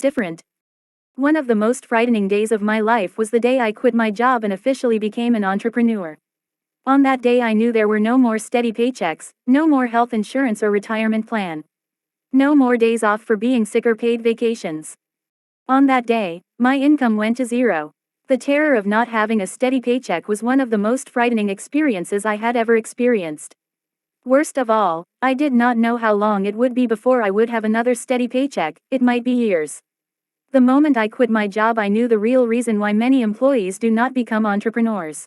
different. One of the most frightening days of my life was the day I quit my job and officially became an entrepreneur. On that day I knew there were no more steady paychecks, no more health insurance or retirement plan. No more days off for being sick or paid vacations. On that day, my income went to zero. The terror of not having a steady paycheck was one of the most frightening experiences I had ever experienced. Worst of all, I did not know how long it would be before I would have another steady paycheck. It might be years. The moment I quit my job, I knew the real reason why many employees do not become entrepreneurs.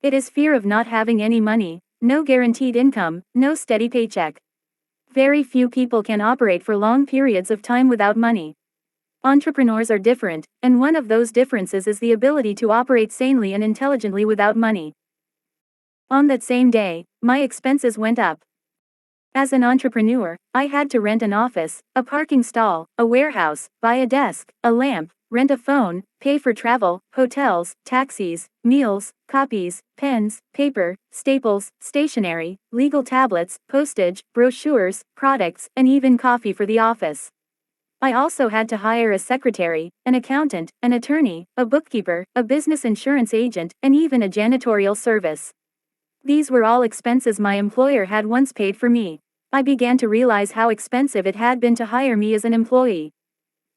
It is fear of not having any money, no guaranteed income, no steady paycheck. Very few people can operate for long periods of time without money. Entrepreneurs are different, and one of those differences is the ability to operate sanely and intelligently without money. On that same day, my expenses went up. As an entrepreneur, I had to rent an office, a parking stall, a warehouse, buy a desk, a lamp, rent a phone, pay for travel, hotels, taxis, meals, copies, pens, paper, staples, stationery, legal tablets, postage, brochures, products, and even coffee for the office. I also had to hire a secretary, an accountant, an attorney, a bookkeeper, a business insurance agent, and even a janitorial service. These were all expenses my employer had once paid for me. I began to realize how expensive it had been to hire me as an employee.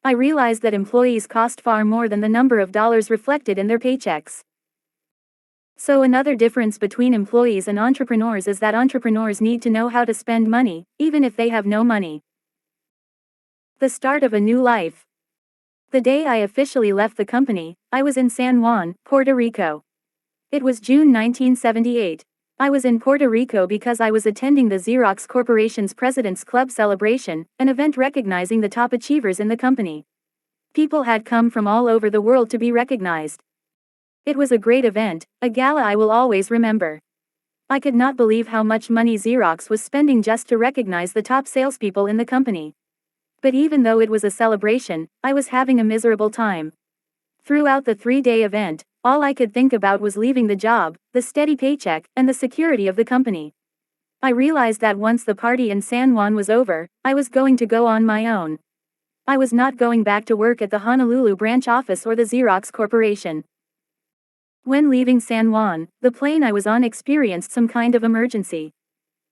I realized that employees cost far more than the number of dollars reflected in their paychecks. So another difference between employees and entrepreneurs is that entrepreneurs need to know how to spend money, even if they have no money. The start of a new life. The day I officially left the company, I was in San Juan, Puerto Rico. It was June 1978. I was in Puerto Rico because I was attending the Xerox Corporation's President's Club celebration, an event recognizing the top achievers in the company. People had come from all over the world to be recognized. It was a great event, a gala I will always remember. I could not believe how much money Xerox was spending just to recognize the top salespeople in the company. But even though it was a celebration, I was having a miserable time. Throughout the 3-day event, all I could think about was leaving the job, the steady paycheck, and the security of the company. I realized that once the party in San Juan was over, I was going to go on my own. I was not going back to work at the Honolulu branch office or the Xerox Corporation. When leaving San Juan, the plane I was on experienced some kind of emergency.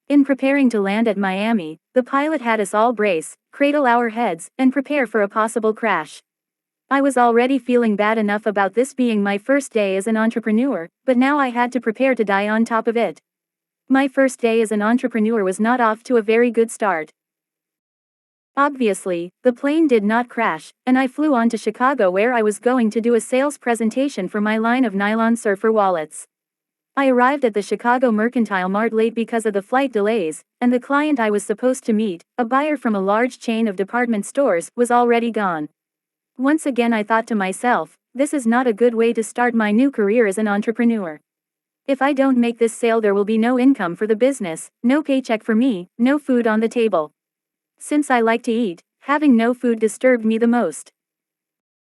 In preparing to land at Miami, the pilot had us all brace, cradle our heads, and prepare for a possible crash. I was already feeling bad enough about this being my first day as an entrepreneur, but now I had to prepare to die on top of it. My first day as an entrepreneur was not off to a very good start. Obviously, the plane did not crash, and I flew on to Chicago where I was going to do a sales presentation for my line of nylon surfer wallets. I arrived at the Chicago Mercantile Mart late because of the flight delays, and the client I was supposed to meet, a buyer from a large chain of department stores, was already gone. Once again I thought to myself, this is not a good way to start my new career as an entrepreneur. If I don't make this sale there will be no income for the business, no paycheck for me, no food on the table. Since I like to eat, having no food disturbed me the most.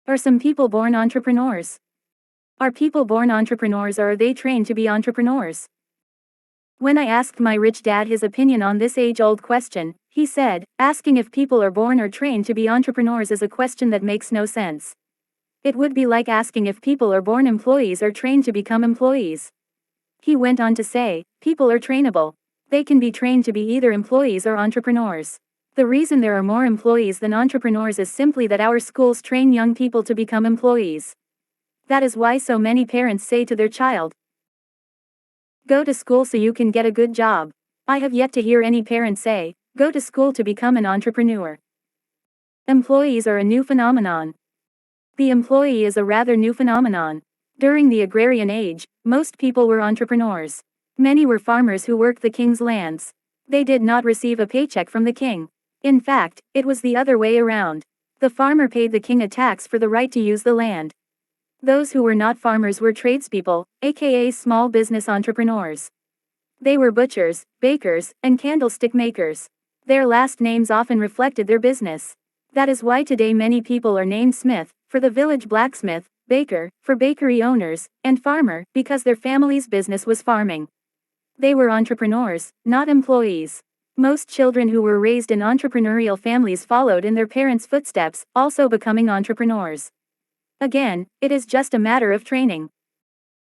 Are some people born entrepreneurs? Are people born entrepreneurs or are they trained to be entrepreneurs? When I asked my rich dad his opinion on this age-old question, he said, asking if people are born or trained to be entrepreneurs is a question that makes no sense. It would be like asking if people are born employees or trained to become employees. He went on to say, people are trainable. They can be trained to be either employees or entrepreneurs. The reason there are more employees than entrepreneurs is simply that our schools train young people to become employees. That is why so many parents say to their child, go to school so you can get a good job. I have yet to hear any parent say, go to school to become an entrepreneur. Employees are a new phenomenon. The employee is a rather new phenomenon. During the agrarian age, most people were entrepreneurs. Many were farmers who worked the king's lands. They did not receive a paycheck from the king. In fact, it was the other way around. The farmer paid the king a tax for the right to use the land. Those who were not farmers were tradespeople, aka small business entrepreneurs. They were butchers, bakers, and candlestick makers. Their last names often reflected their business. That is why today many people are named Smith, for the village blacksmith, baker, for bakery owners, and farmer, because their family's business was farming. They were entrepreneurs, not employees. Most children who were raised in entrepreneurial families followed in their parents' footsteps, also becoming entrepreneurs. Again, it is just a matter of training.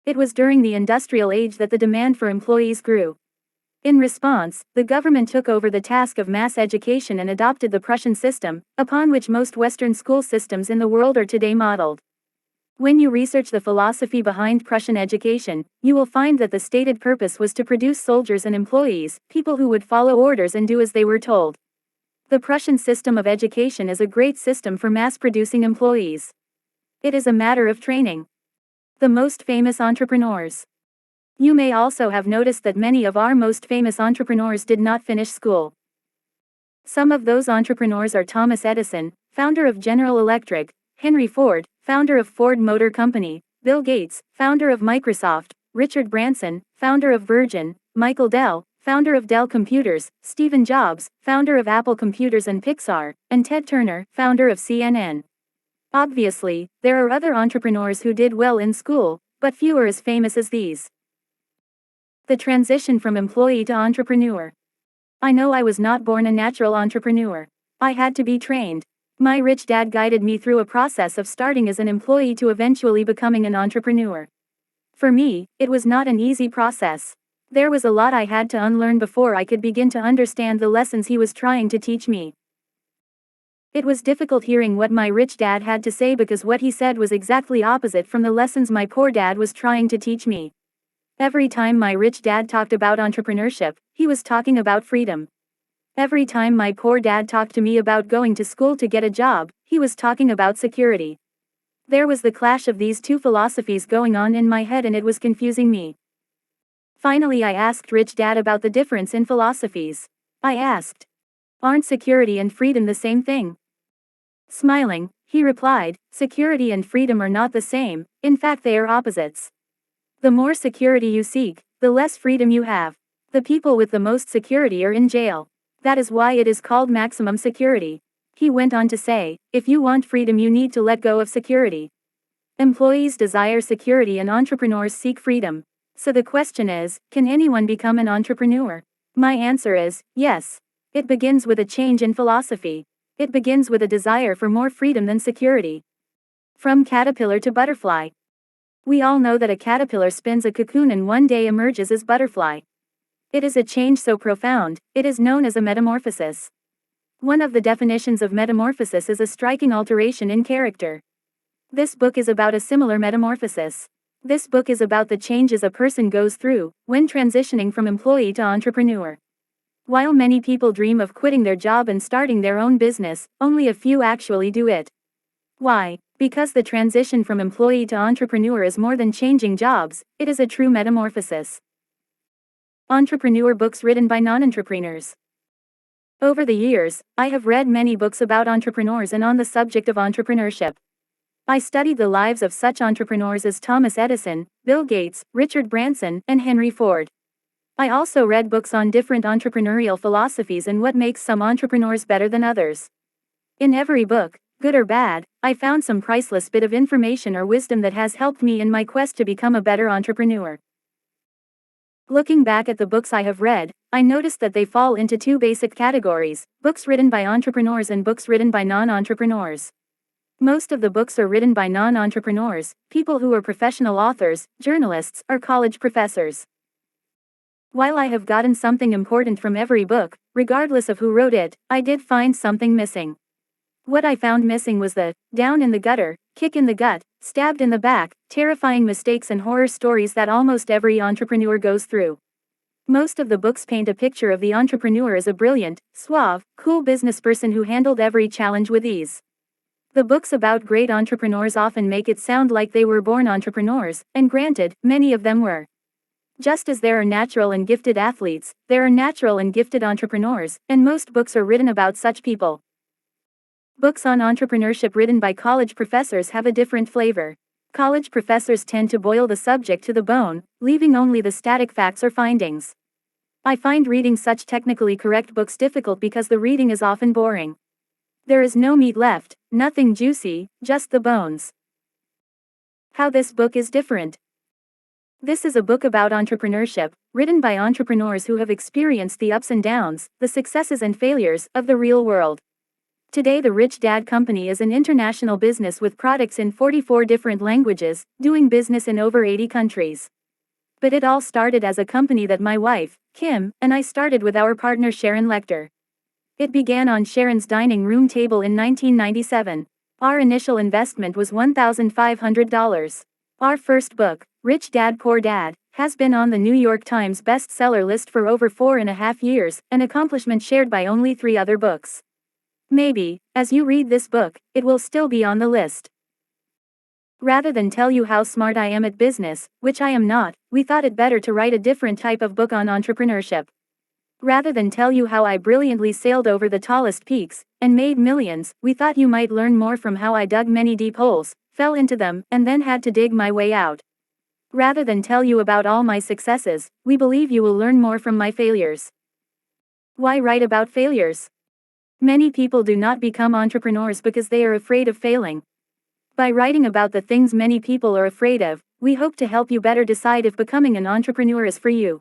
It was during the industrial age that the demand for employees grew. In response, the government took over the task of mass education and adopted the Prussian system, upon which most Western school systems in the world are today modeled. When you research the philosophy behind Prussian education, you will find that the stated purpose was to produce soldiers and employees, people who would follow orders and do as they were told. The Prussian system of education is a great system for mass-producing employees. It is a matter of training. The most famous entrepreneurs. You may also have noticed that many of our most famous entrepreneurs did not finish school. Some of those entrepreneurs are Thomas Edison, founder of General Electric; Henry Ford, founder of Ford Motor Company; Bill Gates, founder of Microsoft; Richard Branson, founder of Virgin; Michael Dell, founder of Dell Computers; Stephen Jobs, founder of Apple Computers and Pixar; and Ted Turner, founder of CNN. Obviously, there are other entrepreneurs who did well in school, but few are as famous as these. The transition from employee to entrepreneur. I know I was not born a natural entrepreneur. I had to be trained. My rich dad guided me through a process of starting as an employee to eventually becoming an entrepreneur. For me, it was not an easy process. There was a lot I had to unlearn before I could begin to understand the lessons he was trying to teach me. It was difficult hearing what my rich dad had to say because what he said was exactly opposite from the lessons my poor dad was trying to teach me. Every time my rich dad talked about entrepreneurship, he was talking about freedom. Every time my poor dad talked to me about going to school to get a job, he was talking about security. There was the clash of these two philosophies going on in my head and it was confusing me. Finally, I asked rich dad about the difference in philosophies. I asked, "Aren't security and freedom the same thing?" Smiling, he replied, "Security and freedom are not the same, in fact they are opposites. The more security you seek, the less freedom you have. The people with the most security are in jail. That is why it is called maximum security." He went on to say, "If you want freedom you need to let go of security. Employees desire security and entrepreneurs seek freedom. So the question is, can anyone become an entrepreneur? My answer is, yes. It begins with a change in philosophy. It begins with a desire for more freedom than security. From caterpillar to butterfly. We all know that a caterpillar spins a cocoon and one day emerges as butterfly. It is a change so profound, it is known as a metamorphosis. One of the definitions of metamorphosis is a striking alteration in character. This book is about a similar metamorphosis. This book is about the changes a person goes through when transitioning from employee to entrepreneur. While many people dream of quitting their job and starting their own business, only a few actually do it. Why? Because the transition from employee to entrepreneur is more than changing jobs, it is a true metamorphosis. Entrepreneur books written by non-entrepreneurs. Over the years, I have read many books about entrepreneurs and on the subject of entrepreneurship. I studied the lives of such entrepreneurs as Thomas Edison, Bill Gates, Richard Branson, and Henry Ford. I also read books on different entrepreneurial philosophies and what makes some entrepreneurs better than others. In every book, good or bad, I found some priceless bit of information or wisdom that has helped me in my quest to become a better entrepreneur. Looking back at the books I have read, I noticed that they fall into two basic categories: books written by entrepreneurs and books written by non-entrepreneurs. Most of the books are written by non-entrepreneurs, people who are professional authors, journalists, or college professors. While I have gotten something important from every book, regardless of who wrote it, I did find something missing. What I found missing was the down in the gutter, kick in the gut, stabbed in the back, terrifying mistakes and horror stories that almost every entrepreneur goes through. Most of the books paint a picture of the entrepreneur as a brilliant, suave, cool businessperson who handled every challenge with ease. The books about great entrepreneurs often make it sound like they were born entrepreneurs, and granted, many of them were. Just as there are natural and gifted athletes, there are natural and gifted entrepreneurs, and most books are written about such people. Books on entrepreneurship written by college professors have a different flavor. College professors tend to boil the subject to the bone, leaving only the static facts or findings. I find reading such technically correct books difficult because the reading is often boring. There is no meat left, nothing juicy, just the bones. How this book is different. This is a book about entrepreneurship, written by entrepreneurs who have experienced the ups and downs, the successes and failures, of the real world. Today, the Rich Dad Company is an international business with products in 44 different languages, doing business in over 80 countries. But it all started as a company that my wife, Kim, and I started with our partner Sharon Lecter. It began on Sharon's dining room table in 1997. Our initial investment was $1,500. Our first book, Rich Dad Poor Dad, has been on the New York Times bestseller list for over 4.5 years, an accomplishment shared by only 3 other books. Maybe, as you read this book, it will still be on the list. Rather than tell you how smart I am at business, which I am not, we thought it better to write a different type of book on entrepreneurship. Rather than tell you how I brilliantly sailed over the tallest peaks, and made millions, we thought you might learn more from how I dug many deep holes, fell into them, and then had to dig my way out. Rather than tell you about all my successes, we believe you will learn more from my failures. Why write about failures? Many people do not become entrepreneurs because they are afraid of failing. By writing about the things many people are afraid of, we hope to help you better decide if becoming an entrepreneur is for you.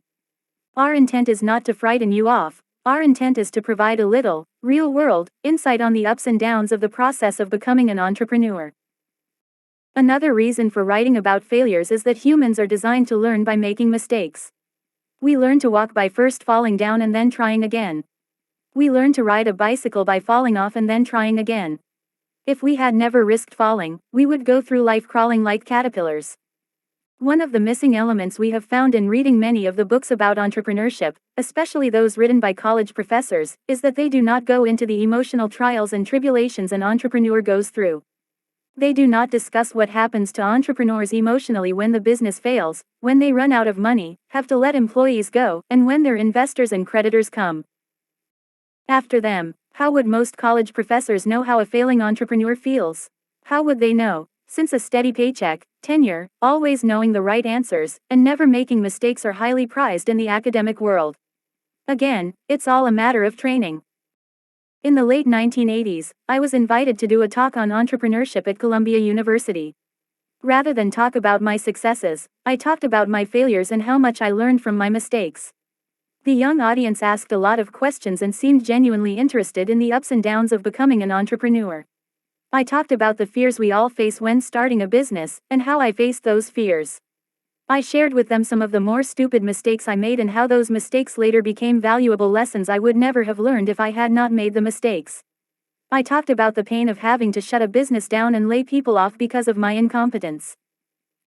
Our intent is not to frighten you off. Our intent is to provide a little, real-world, insight on the ups and downs of the process of becoming an entrepreneur. Another reason for writing about failures is that humans are designed to learn by making mistakes. We learn to walk by first falling down and then trying again. We learn to ride a bicycle by falling off and then trying again. If we had never risked falling, we would go through life crawling like caterpillars. One of the missing elements we have found in reading many of the books about entrepreneurship, especially those written by college professors, is that they do not go into the emotional trials and tribulations an entrepreneur goes through. They do not discuss what happens to entrepreneurs emotionally when the business fails, when they run out of money, have to let employees go, and when their investors and creditors come after them. How would most college professors know how a failing entrepreneur feels? How would they know, since a steady paycheck, tenure, always knowing the right answers, and never making mistakes are highly prized in the academic world? Again, it's all a matter of training. In the late 1980s, I was invited to do a talk on entrepreneurship at Columbia University. Rather than talk about my successes, I talked about my failures and how much I learned from my mistakes. The young audience asked a lot of questions and seemed genuinely interested in the ups and downs of becoming an entrepreneur. I talked about the fears we all face when starting a business, and how I faced those fears. I shared with them some of the more stupid mistakes I made and how those mistakes later became valuable lessons I would never have learned if I had not made the mistakes. I talked about the pain of having to shut a business down and lay people off because of my incompetence.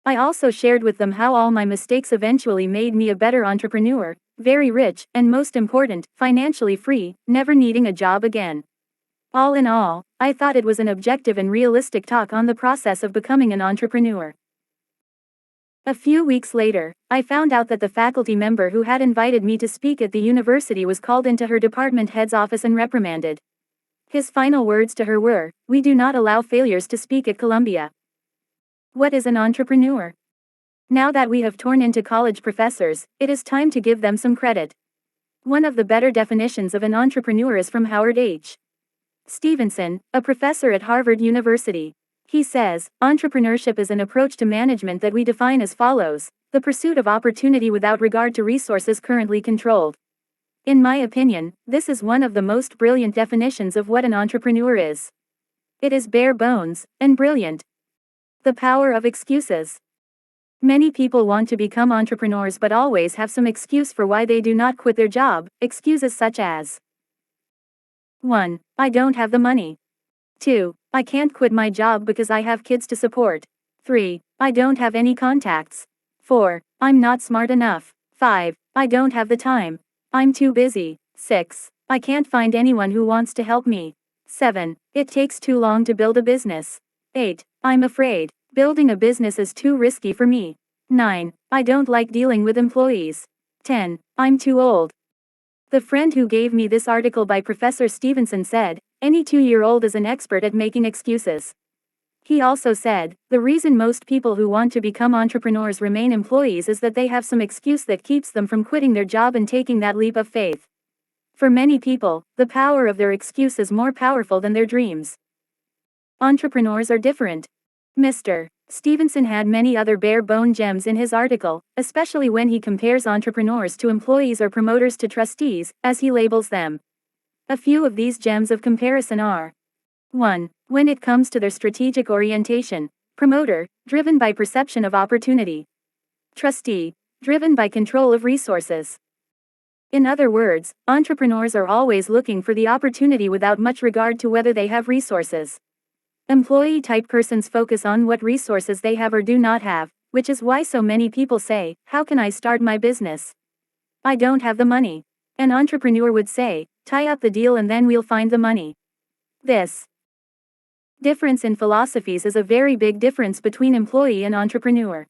I also shared with them how all my mistakes eventually made me a better entrepreneur, very rich, and most important, financially free, never needing a job again. All in all, I thought it was an objective and realistic talk on the process of becoming an entrepreneur. A few weeks later, I found out that the faculty member who had invited me to speak at the university was called into her department head's office and reprimanded. His final words to her were, "We do not allow failures to speak at Columbia." What is an entrepreneur? Now that we have torn into college professors, it is time to give them some credit. One of the better definitions of an entrepreneur is from Howard H. Stevenson, a professor at Harvard University. He says, entrepreneurship is an approach to management that we define as follows: the pursuit of opportunity without regard to resources currently controlled. In my opinion, this is one of the most brilliant definitions of what an entrepreneur is. It is bare bones, and brilliant. The power of excuses. Many people want to become entrepreneurs but always have some excuse for why they do not quit their job, excuses such as 1. I don't have the money. 2. I can't quit my job because I have kids to support. 3. I don't have any contacts. 4. I'm not smart enough. 5. I don't have the time. I'm too busy. 6. I can't find anyone who wants to help me. 7. It takes too long to build a business. 8. I'm afraid. Building a business is too risky for me. 9. I don't like dealing with employees. 10. I'm too old. The friend who gave me this article by Professor Stevenson said, any 2-year-old is an expert at making excuses. He also said, the reason most people who want to become entrepreneurs remain employees is that they have some excuse that keeps them from quitting their job and taking that leap of faith. For many people, the power of their excuse is more powerful than their dreams. Entrepreneurs are different. Mr. Stevenson had many other bare-bone gems in his article, especially when he compares entrepreneurs to employees or promoters to trustees, as he labels them. A few of these gems of comparison are: 1. When it comes to their strategic orientation, promoter, driven by perception of opportunity. Trustee, driven by control of resources. In other words, entrepreneurs are always looking for the opportunity without much regard to whether they have resources. Employee-type persons focus on what resources they have or do not have, which is why so many people say, "How can I start my business? I don't have the money." An entrepreneur would say, "Tie up the deal and then we'll find the money." This difference in philosophies is a very big difference between employee and entrepreneur.